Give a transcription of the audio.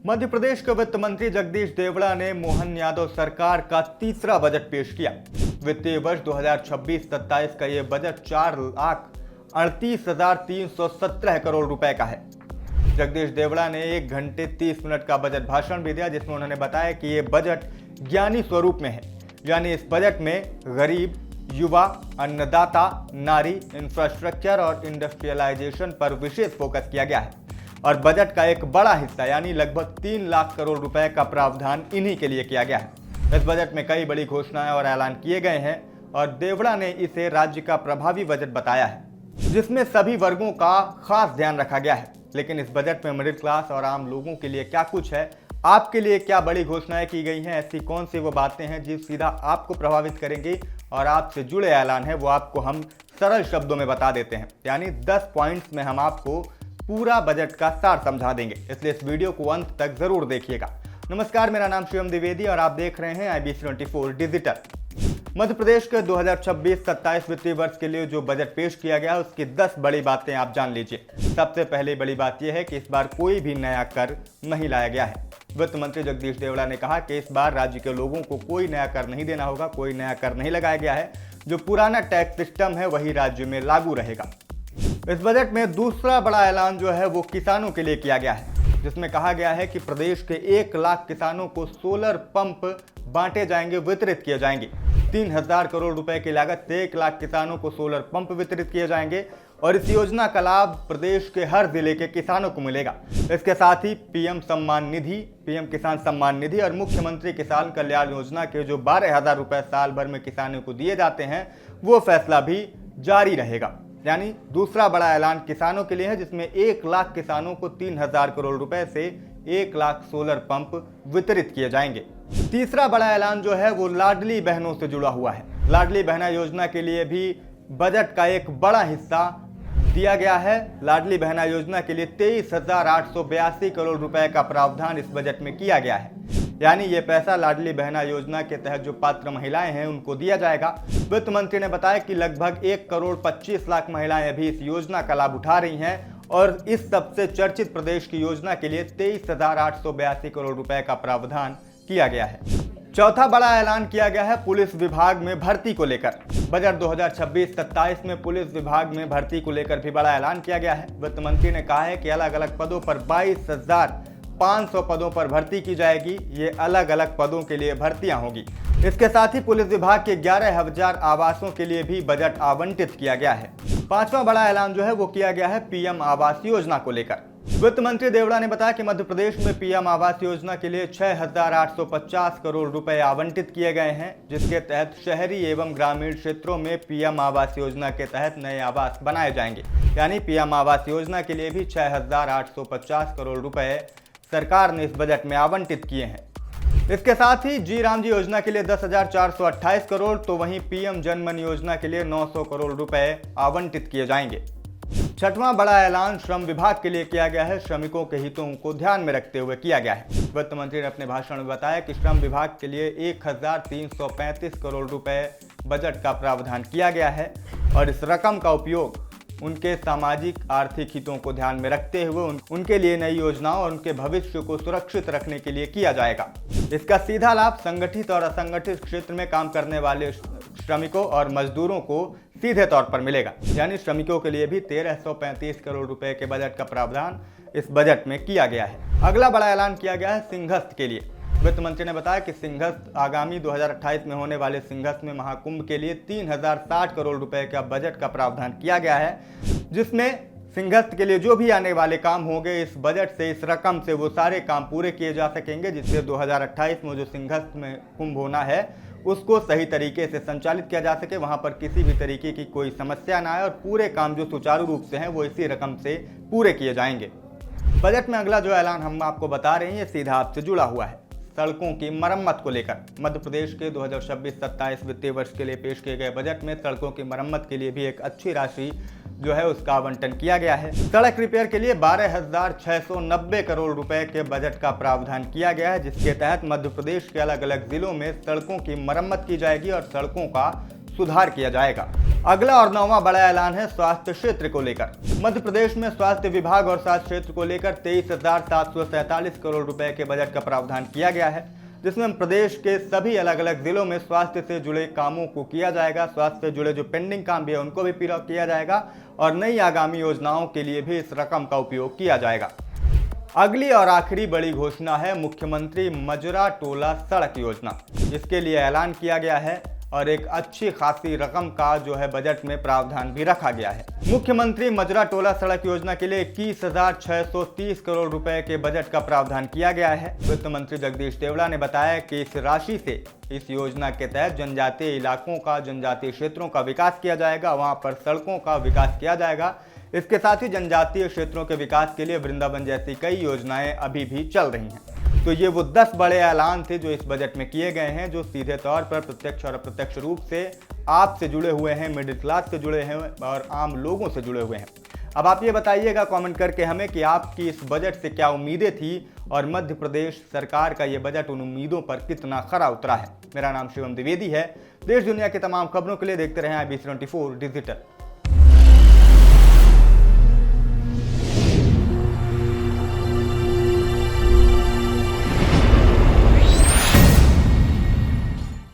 मध्य प्रदेश के वित्त मंत्री जगदीश देवड़ा ने मोहन यादव सरकार का तीसरा बजट पेश किया। वित्तीय वर्ष 2026-27 का ये बजट 4,38,317 करोड़ रुपए का है। जगदीश देवड़ा ने 1 घंटे 30 मिनट का बजट भाषण भी दिया, जिसमें उन्होंने बताया कि ये बजट ज्ञानी स्वरूप में है, यानी इस बजट में गरीब, युवा, अन्नदाता, नारी, इंफ्रास्ट्रक्चर और इंडस्ट्रियलाइजेशन पर विशेष फोकस किया गया है और बजट का एक बड़ा हिस्सा यानी लगभग 3 लाख करोड़ रुपए का प्रावधान इन्हीं के लिए किया गया है। इस बजट में कई बड़ी घोषणाएं और ऐलान किए गए हैं और देवड़ा ने इसे राज्य का प्रभावी बजट बताया है, जिसमें सभी वर्गों का खास ध्यान रखा गया है। लेकिन इस बजट में मिडिल क्लास और आम लोगों के लिए क्या कुछ है, आपके लिए क्या बड़ी घोषणाएं की गई हैं, ऐसी कौन सी वो बातें हैं जो सीधा आपको प्रभावित करेंगी और आपसे जुड़े ऐलान है, वो आपको हम सरल शब्दों में बता देते हैं। यानी 10 पॉइंट्स में हम आपको पूरा बजट का सार समझा देंगे, इसलिए इस वीडियो को अंत तक जरूर देखिएगा। नमस्कार, मेरा नाम शिवम द्विवेदी और आप देख रहे हैं IBC 24 डिजिटल। मध्य प्रदेश के 2026-27 वित्तीय वर्ष के लिए जो बजट पेश किया गया है, उसकी 10 बड़ी बातें आप जान लीजिए। सबसे पहले बड़ी बात यह है कि इस बार कोई भी नया कर नहीं लाया गया है। वित्त मंत्री जगदीश देवड़ा ने कहा कि इस बार राज्य के लोगों को कोई नया कर नहीं देना होगा, कोई नया कर नहीं लगाया गया है। जो पुराना टैक्स सिस्टम है वही राज्य में लागू रहेगा। इस बजट में दूसरा बड़ा ऐलान जो है वो किसानों के लिए किया गया है, जिसमें कहा गया है कि प्रदेश के 1 लाख किसानों को सोलर पंप बांटे जाएंगे, वितरित किए जाएंगे। 3,000 करोड़ रुपए की लागत से 1 लाख किसानों को सोलर पंप वितरित किए जाएंगे और इस योजना का लाभ प्रदेश के हर जिले के किसानों को मिलेगा। इसके साथ ही पीएम किसान सम्मान निधि और मुख्यमंत्री किसान कल्याण योजना के जो 12,000 रुपए साल भर में किसानों को दिए जाते हैं, वो फैसला भी जारी रहेगा। यानी दूसरा बड़ा ऐलान किसानों के लिए है, जिसमें 1 लाख किसानों को 3,000 करोड़ रुपए से 1 लाख सोलर पंप वितरित किए जाएंगे। तीसरा बड़ा ऐलान जो है वो लाडली बहनों से जुड़ा हुआ है। लाडली बहना योजना के लिए भी बजट का एक बड़ा हिस्सा दिया गया है। लाडली बहना योजना के लिए 23,882 करोड़ रुपए का प्रावधान इस बजट में किया गया है। यानी ये पैसा लाडली बहना योजना के तहत जो पात्र महिलाएं हैं उनको दिया जाएगा। वित्त मंत्री ने बताया कि लगभग 1,25,00,000 महिलाएं अभी इस योजना का लाभ उठा रही हैं और इस सबसे चर्चित प्रदेश की योजना के लिए 23,882 करोड़ रुपए का प्रावधान किया गया है। चौथा बड़ा ऐलान किया गया है पुलिस विभाग में भर्ती को लेकर। बजट 2026-27 में पुलिस विभाग में भर्ती को लेकर भी बड़ा ऐलान किया गया है। वित्त मंत्री ने कहा है कि अलग अलग पदों पर 22,500 पदों पर भर्ती की जाएगी। ये अलग अलग पदों के लिए भर्तियां होगी। इसके साथ ही पुलिस विभाग के 11,000 आवासों के लिए भी बजट आवंटित किया गया है। पांचवा बड़ा ऐलान जो है वो किया गया है पीएम आवास योजना को लेकर। वित्त मंत्री देवड़ा ने बताया कि मध्य प्रदेश में पीएम आवास योजना के लिए 6,850 करोड़ रुपए आवंटित किए गए हैं, जिसके तहत शहरी एवं ग्रामीण क्षेत्रों में पीएम आवास योजना के तहत नए आवास बनाए जाएंगे। यानी पीएम आवास योजना के लिए भी 6,850 करोड़ रुपए सरकार ने इस बजट में आवंटित किए हैं। इसके साथ ही जी राम जी योजना के लिए 10,428 करोड़, तो वहीं पीएम जनमन योजना के लिए 900 करोड़ रुपए आवंटित किए जाएंगे। छठवां बड़ा ऐलान श्रम विभाग के लिए किया गया है। श्रमिकों के हितों को ध्यान में रखते हुए किया गया है। वित्त मंत्री ने अपने भाषण में बताया कि श्रम विभाग के लिए 1,335 करोड़ रुपए बजट का प्रावधान किया गया है और इस रकम का उपयोग उनके सामाजिक आर्थिक हितों को ध्यान में रखते हुए उनके लिए नई योजनाओं और उनके भविष्य को सुरक्षित रखने के लिए किया जाएगा। इसका सीधा लाभ संगठित और असंगठित क्षेत्र में काम करने वाले श्रमिकों और मजदूरों को सीधे तौर पर मिलेगा। यानी श्रमिकों के लिए भी 1,335 करोड़ रुपए के बजट का प्रावधान इस बजट में किया गया है। अगला बड़ा ऐलान किया गया है सिंहस्थ के लिए। वित्त मंत्री ने बताया कि सिंहस्थ आगामी 2028 में होने वाले सिंहस्थ में महाकुंभ के लिए 3,060 करोड़ रुपए का बजट का प्रावधान किया गया है, जिसमें सिंहस्थ के लिए जो भी आने वाले काम होंगे इस बजट से, इस रकम से वो सारे काम पूरे किए जा सकेंगे, जिससे 2028 में जो सिंहस्थ में कुंभ होना है उसको सही तरीके से संचालित किया जा सके, वहां पर किसी भी तरीके की कोई समस्या ना आए और पूरे काम जो सुचारू रूप से हैं वो इसी रकम से पूरे किए जाएंगे। बजट में अगला जो ऐलान हम आपको बता रहे हैं ये सीधा आपसे जुड़ा हुआ है सड़कों की मरम्मत को लेकर। मध्य प्रदेश के 2026-27 वित्तीय वर्ष के लिए पेश किए गए बजट में सड़कों की मरम्मत के लिए भी एक अच्छी राशि जो है उसका आवंटन किया गया है। सड़क रिपेयर के लिए 12,690 करोड़ रुपए के बजट का प्रावधान किया गया है, जिसके तहत मध्य प्रदेश के अलग अलग जिलों में सड़कों की मरम्मत की जाएगी और सड़कों का सुधार किया जाएगा। अगला और 9वां बड़ा ऐलान है स्वास्थ्य क्षेत्र को लेकर। मध्य प्रदेश में स्वास्थ्य विभाग और स्वास्थ्य क्षेत्र को लेकर 23,747 करोड़ रुपए के बजट का प्रावधान किया गया है, जिसमें प्रदेश के सभी अलग अलग जिलों में स्वास्थ्य से जुड़े कामों को किया जाएगा। स्वास्थ्य से जुड़े जो पेंडिंग काम भी है उनको भी पूरा किया जाएगा और नई आगामी योजनाओं के लिए भी इस रकम का उपयोग किया जाएगा। अगली और आखिरी बड़ी घोषणा है मुख्यमंत्री मजरा टोला सड़क योजना। इसके लिए ऐलान किया गया है और एक अच्छी खासी रकम का जो है बजट में प्रावधान भी रखा गया है। मुख्यमंत्री मजरा टोला सड़क योजना के लिए 21,630 करोड़ रुपए के बजट का प्रावधान किया गया है। वित्त मंत्री जगदीश देवड़ा ने बताया कि इस राशि से इस योजना के तहत जनजातीय इलाकों का, जनजातीय क्षेत्रों का विकास किया जाएगा, वहां पर सड़कों का विकास किया जाएगा। इसके साथ ही जनजातीय क्षेत्रों के विकास के लिए वृंदावन जैसी कई योजनाएं अभी भी चल रही हैं। तो ये वो 10 बड़े ऐलान थे जो इस बजट में किए गए हैं, जो सीधे तौर पर प्रत्यक्ष और अप्रत्यक्ष रूप से आपसे जुड़े हुए हैं, मिडिल क्लास से जुड़े हैं और आम लोगों से जुड़े हुए हैं। अब आप ये बताइएगा कमेंट करके हमें कि आपकी इस बजट से क्या उम्मीदें थी और मध्य प्रदेश सरकार का ये बजट उन उम्मीदों पर कितना खरा उतरा है। मेरा नाम शिवम द्विवेदी है। देश दुनिया की तमाम खबरों के लिए देखते रहें IBC 24 डिजिटल।